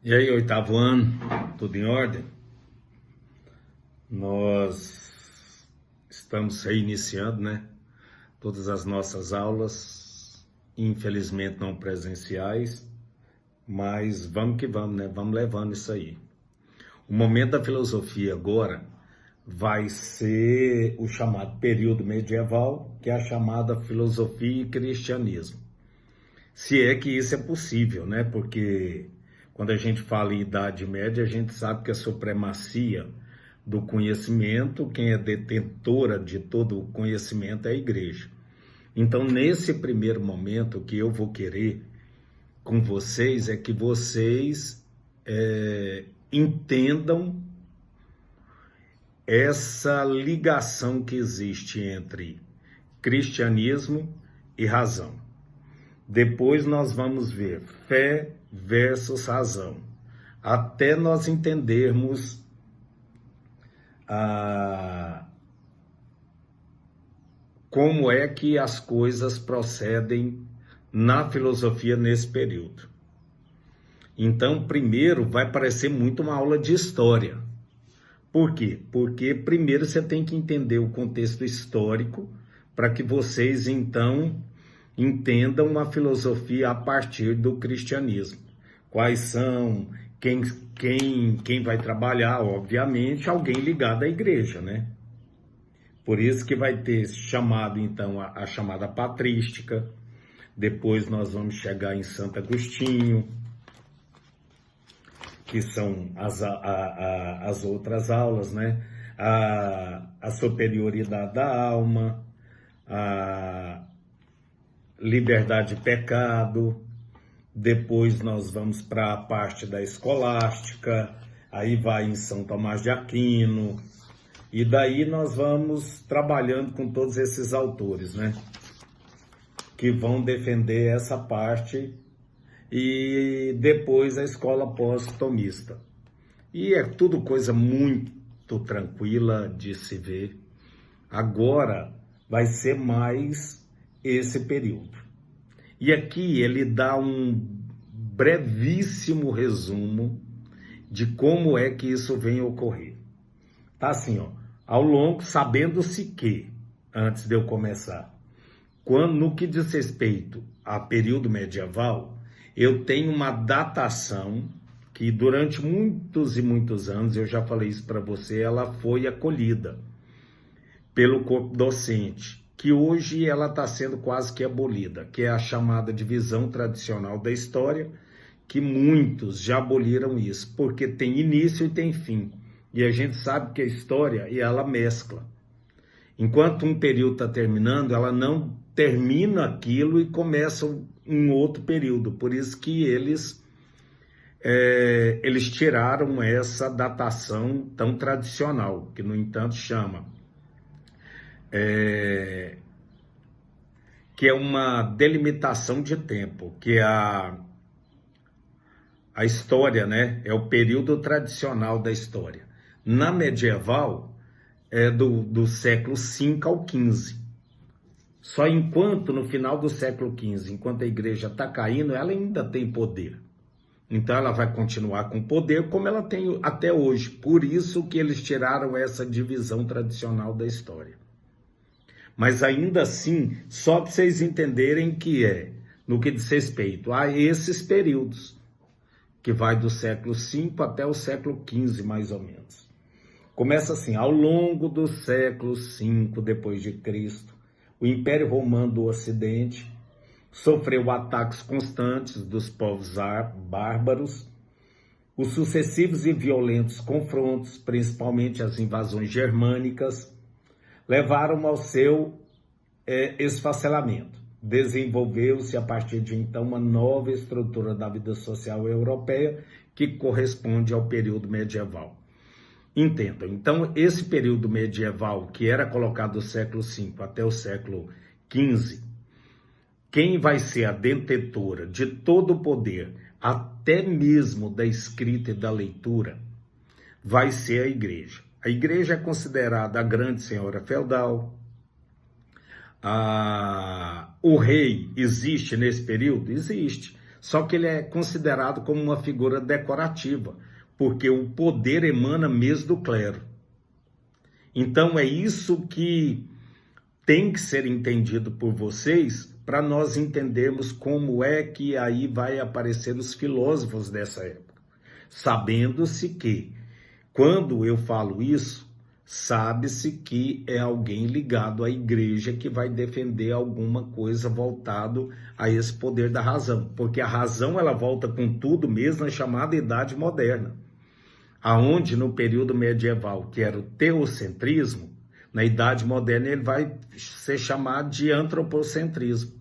E aí, oitavo ano, tudo em ordem? Nós estamos reiniciando, né? Todas as nossas aulas, infelizmente não presenciais, mas vamos que vamos, né? Vamos levando isso aí. O momento da filosofia agora vai ser o chamado período medieval, que é a chamada filosofia e cristianismo. Se é que isso é possível, né? Porque quando a gente fala em Idade Média, a gente sabe que a supremacia do conhecimento, quem é detentora de todo o conhecimento é a igreja. Então, nesse primeiro momento, o que eu vou querer com vocês é que vocês entendam essa ligação que existe entre cristianismo e razão. Depois nós vamos ver fé versus razão, até nós entendermos como é que as coisas procedem na filosofia nesse período. Então, primeiro vai parecer muito uma aula de história. Por quê? Porque primeiro você tem que entender o contexto histórico para que vocês então entendam a filosofia a partir do cristianismo. Quais são, quem vai trabalhar, obviamente, alguém ligado à igreja, né? Por isso que vai ter chamado, então, a chamada patrística. Depois nós vamos chegar em Santo Agostinho, que são as outras aulas, né? A superioridade da alma, a liberdade de pecado. Depois nós vamos para a parte da escolástica, aí vai em São Tomás de Aquino, e daí nós vamos trabalhando com todos esses autores, né? Que vão defender essa parte, e depois a escola pós-tomista. E é tudo coisa muito tranquila de se ver. Agora vai ser mais esse período. E aqui ele dá um brevíssimo resumo de como é que isso vem ocorrer. Tá assim, ó, ao longo, sabendo-se que, antes de eu começar, no que diz respeito a período medieval, eu tenho uma datação que durante muitos e muitos anos, eu já falei isso para você, ela foi acolhida pelo corpo docente, que hoje ela está sendo quase que abolida, que é a chamada divisão tradicional da história, que muitos já aboliram isso, porque tem início e tem fim. E a gente sabe que a história, ela mescla. Enquanto um período está terminando, ela não termina aquilo e começa um outro período. Por isso que eles tiraram essa datação tão tradicional, que no entanto chama, que é uma delimitação de tempo, que a história, né, é o período tradicional da história. Na medieval, é do século V ao XV. Só enquanto no final do século XV, enquanto a igreja está caindo, ela ainda tem poder. Então ela vai continuar com poder como ela tem até hoje. Por isso que eles tiraram essa divisão tradicional da história. Mas ainda assim, só para vocês entenderem que no que diz respeito a esses períodos, que vai do século V até o século XV, mais ou menos. Começa assim, ao longo do século V depois de Cristo, o Império Romano do Ocidente sofreu ataques constantes dos povos bárbaros. Os sucessivos e violentos confrontos, principalmente as invasões germânicas, levaram ao seu esfacelamento. Desenvolveu-se a partir de então uma nova estrutura da vida social europeia que corresponde ao período medieval. Entendam, então esse período medieval que era colocado do século V até o século XV, quem vai ser a detentora de todo o poder, até mesmo da escrita e da leitura, vai ser a igreja. A igreja é considerada a grande senhora feudal. O rei existe nesse período? Existe. Só que ele é considerado como uma figura decorativa, porque o poder emana mesmo do clero. Então é isso que tem que ser entendido por vocês, para nós entendermos como é que aí vai aparecer os filósofos dessa época. Sabendo-se que, quando eu falo isso, sabe-se que é alguém ligado à igreja que vai defender alguma coisa voltado a esse poder da razão. Porque a razão, ela volta com tudo mesmo na chamada Idade Moderna. Aonde no período medieval, que era o teocentrismo, na Idade Moderna ele vai ser chamado de antropocentrismo.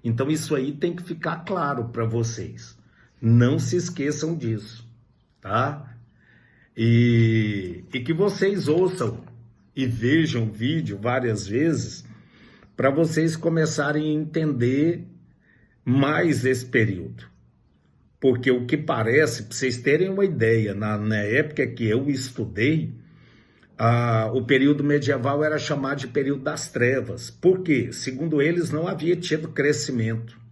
Então isso aí tem que ficar claro para vocês. Não se esqueçam disso, tá? E que vocês ouçam e vejam o vídeo várias vezes para vocês começarem a entender mais esse período. Porque o que parece, para vocês terem uma ideia, na época que eu estudei, o período medieval era chamado de período das trevas. Por quê? Segundo eles, não havia tido crescimento.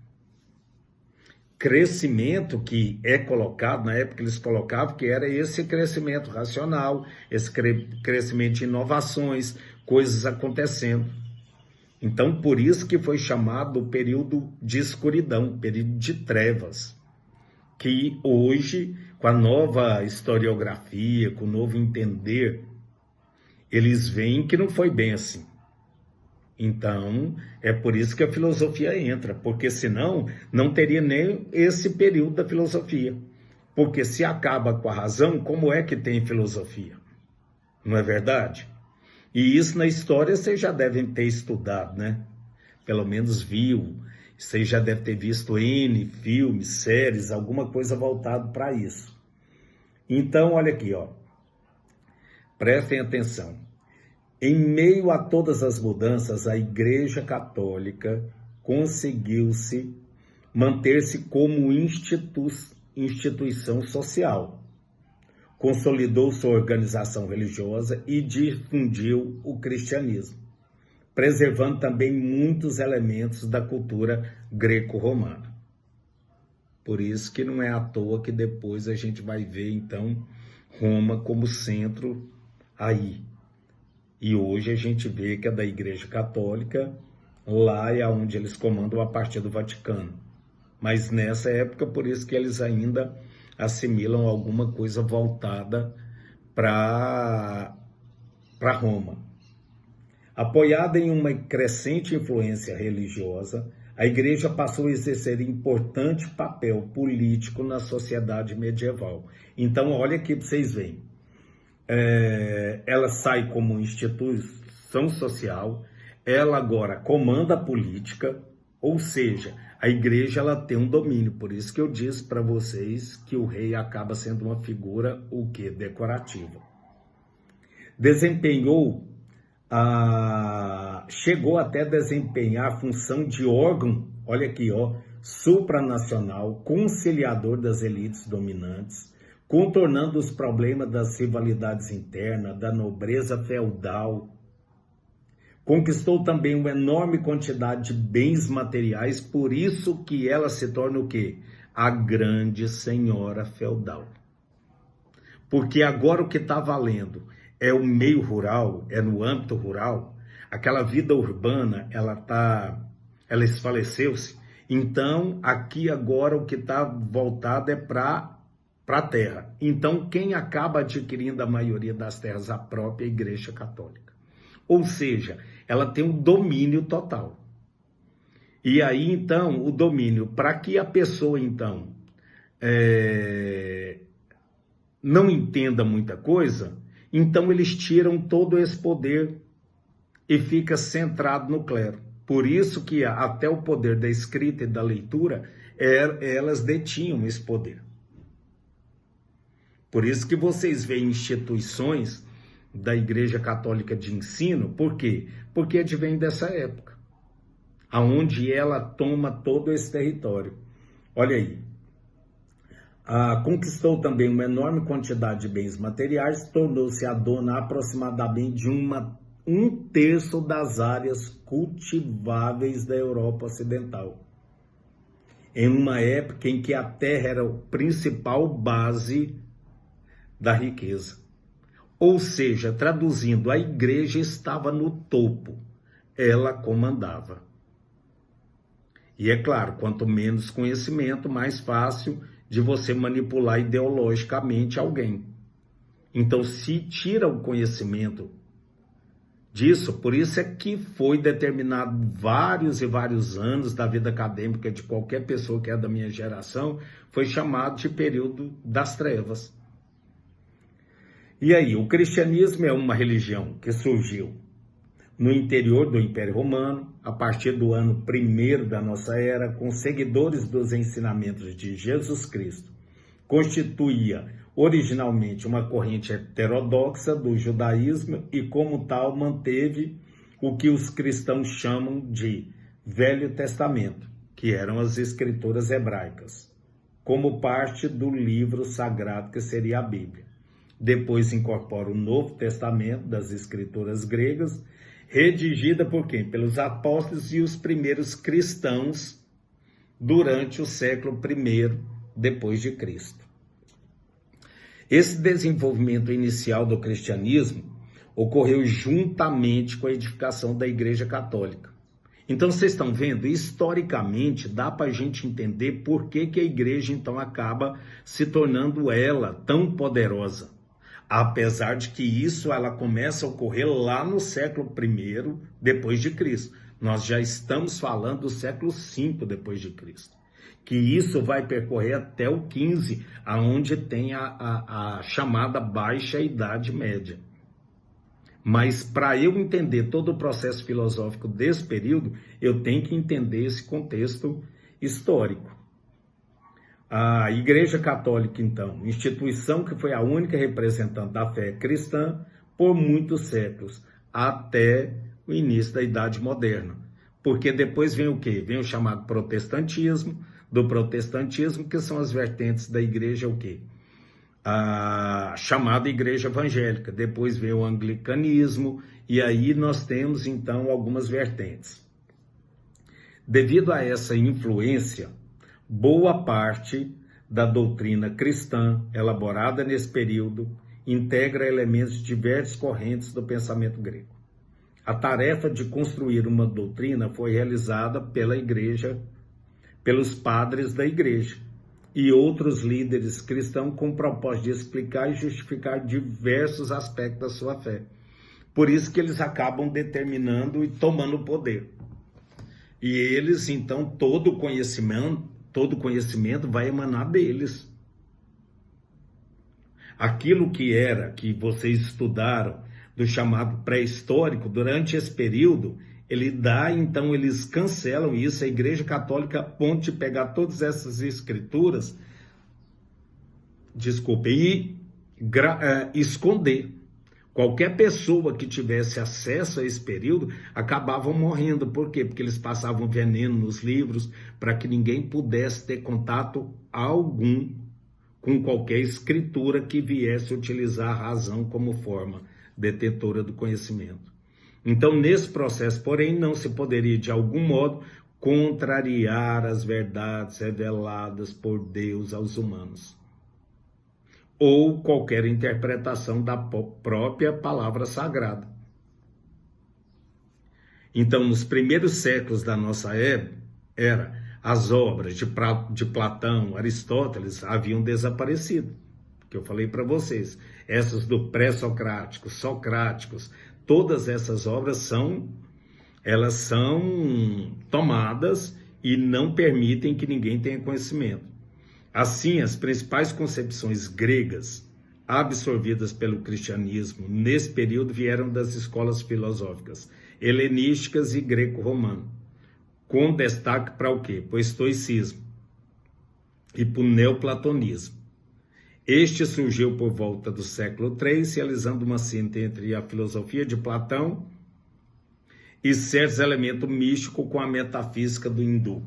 Crescimento que é colocado, na época eles colocavam que era esse crescimento racional, esse crescimento de inovações, coisas acontecendo. Então, por isso que foi chamado o período de escuridão, período de trevas. Que hoje, com a nova historiografia, com o novo entender, eles veem que não foi bem assim. Então, é por isso que a filosofia entra, porque senão não teria nem esse período da filosofia. Porque se acaba com a razão, como é que tem filosofia? Não é verdade? E isso na história vocês já devem ter estudado, né? Pelo menos viu. Vocês já devem ter visto N filmes, séries, alguma coisa voltada para isso. Então, olha aqui, ó. Prestem atenção. Em meio a todas as mudanças, a Igreja Católica conseguiu-se manter-se como instituição social. Consolidou sua organização religiosa e difundiu o cristianismo, preservando também muitos elementos da cultura greco-romana. Por isso que não é à toa que depois a gente vai ver, então, Roma como centro aí. E hoje a gente vê que é da Igreja Católica, lá é onde eles comandam a partir do Vaticano. Mas nessa época, por isso que eles ainda assimilam alguma coisa voltada para Roma. Apoiada em uma crescente influência religiosa, a Igreja passou a exercer importante papel político na sociedade medieval. Então, olha aqui para vocês verem. Ela sai como instituição social, ela agora comanda a política, ou seja, a igreja ela tem um domínio. Por isso que eu disse para vocês que o rei acaba sendo uma figura o quê? Decorativa. Chegou até a desempenhar a função de órgão, olha aqui, ó, supranacional, conciliador das elites dominantes, contornando os problemas das rivalidades internas, da nobreza feudal. Conquistou também uma enorme quantidade de bens materiais, por isso que ela se torna o quê? A grande senhora feudal. Porque agora o que está valendo é o meio rural, é no âmbito rural, aquela vida urbana, ela esfaleceu-se. Então, aqui agora o que está voltado é para a terra. Então, quem acaba adquirindo a maioria das terras? A própria Igreja Católica. Ou seja, ela tem um domínio total. E aí, então, o domínio, para que a pessoa, então, não entenda muita coisa, então eles tiram todo esse poder e fica centrado no clero. Por isso que até o poder da escrita e da leitura, elas detinham esse poder. Por isso que vocês veem instituições da Igreja Católica de ensino, por quê? Porque advém dessa época, aonde ela toma todo esse território. Olha aí, conquistou também uma enorme quantidade de bens materiais, tornou-se a dona aproximadamente de um terço das áreas cultiváveis da Europa Ocidental. em uma época em que a terra era a principal base da riqueza. Ou seja, traduzindo, a igreja estava no topo, ela comandava. E é claro, quanto menos conhecimento, mais fácil de você manipular ideologicamente alguém. Então, se tira o conhecimento disso, por isso é que foi determinado vários e vários anos da vida acadêmica de qualquer pessoa que é da minha geração, foi chamado de período das trevas. E aí, o cristianismo é uma religião que surgiu no interior do Império Romano, a partir do ano 1º da nossa era, com seguidores dos ensinamentos de Jesus Cristo. Constituía originalmente uma corrente heterodoxa do judaísmo e, como tal, manteve o que os cristãos chamam de Velho Testamento, que eram as escrituras hebraicas, como parte do livro sagrado que seria a Bíblia. Depois incorpora o Novo Testamento das escrituras gregas, redigida por quem? Pelos apóstolos e os primeiros cristãos durante o século I depois de Cristo. Esse desenvolvimento inicial do cristianismo ocorreu juntamente com a edificação da Igreja Católica. Então, vocês estão vendo, historicamente, dá para a gente entender por que a igreja, então, acaba se tornando ela tão poderosa. Apesar de que isso ela começa a ocorrer lá no século I depois de Cristo. Nós já estamos falando do século V depois de Cristo. Que isso vai percorrer até o 15, aonde tem a chamada Baixa Idade Média. Mas para eu entender todo o processo filosófico desse período, eu tenho que entender esse contexto histórico. A Igreja Católica, então, instituição que foi a única representante da fé cristã por muitos séculos, até o início da Idade Moderna. Porque depois vem o quê? Vem o chamado protestantismo, do protestantismo, que são as vertentes da igreja, o quê? A chamada igreja evangélica. Depois vem o anglicanismo, e aí nós temos, então, algumas vertentes. Devido a essa influência, boa parte da doutrina cristã, elaborada nesse período, integra elementos de diversas correntes do pensamento grego. A tarefa de construir uma doutrina foi realizada pela igreja, pelos padres da igreja e outros líderes cristãos com o propósito de explicar e justificar diversos aspectos da sua fé. Por isso que eles acabam determinando e tomando o poder. E eles, então, todo conhecimento vai emanar deles. Aquilo que vocês estudaram do chamado pré-histórico, durante esse período, eles cancelam isso, a Igreja Católica, a ponto de pegar todas essas escrituras, e esconder. Qualquer pessoa que tivesse acesso a esse período acabavam morrendo. Por quê? Porque eles passavam veneno nos livros para que ninguém pudesse ter contato algum com qualquer escritura que viesse utilizar a razão como forma detentora do conhecimento. Então, nesse processo, porém, não se poderia, de algum modo, contrariar as verdades reveladas por Deus aos humanos, ou qualquer interpretação da própria palavra sagrada. Então, nos primeiros séculos da nossa era, as obras de Platão, Aristóteles haviam desaparecido, que eu falei para vocês. Essas do pré-socrático, socráticos, todas essas obras são tomadas e não permitem que ninguém tenha conhecimento. Assim, as principais concepções gregas absorvidas pelo cristianismo nesse período vieram das escolas filosóficas helenísticas e greco-romano, com destaque para o quê? Para o estoicismo e para o neoplatonismo. Este surgiu por volta do século III, realizando uma síntese entre a filosofia de Platão e certos elementos místicos com a metafísica do hindu.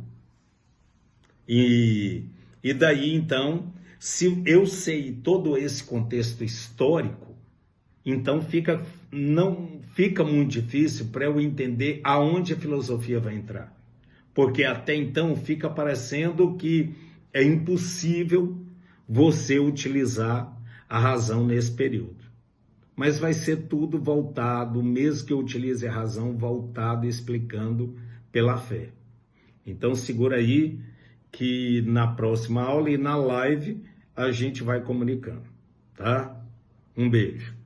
E daí, então, se eu sei todo esse contexto histórico, então não fica muito difícil para eu entender aonde a filosofia vai entrar. porque até então fica parecendo que é impossível você utilizar a razão nesse período. Mas vai ser tudo voltado, mesmo que eu utilize a razão, voltado explicando pela fé. Então segura aí que na próxima aula e na live a gente vai comunicando, tá? Um beijo.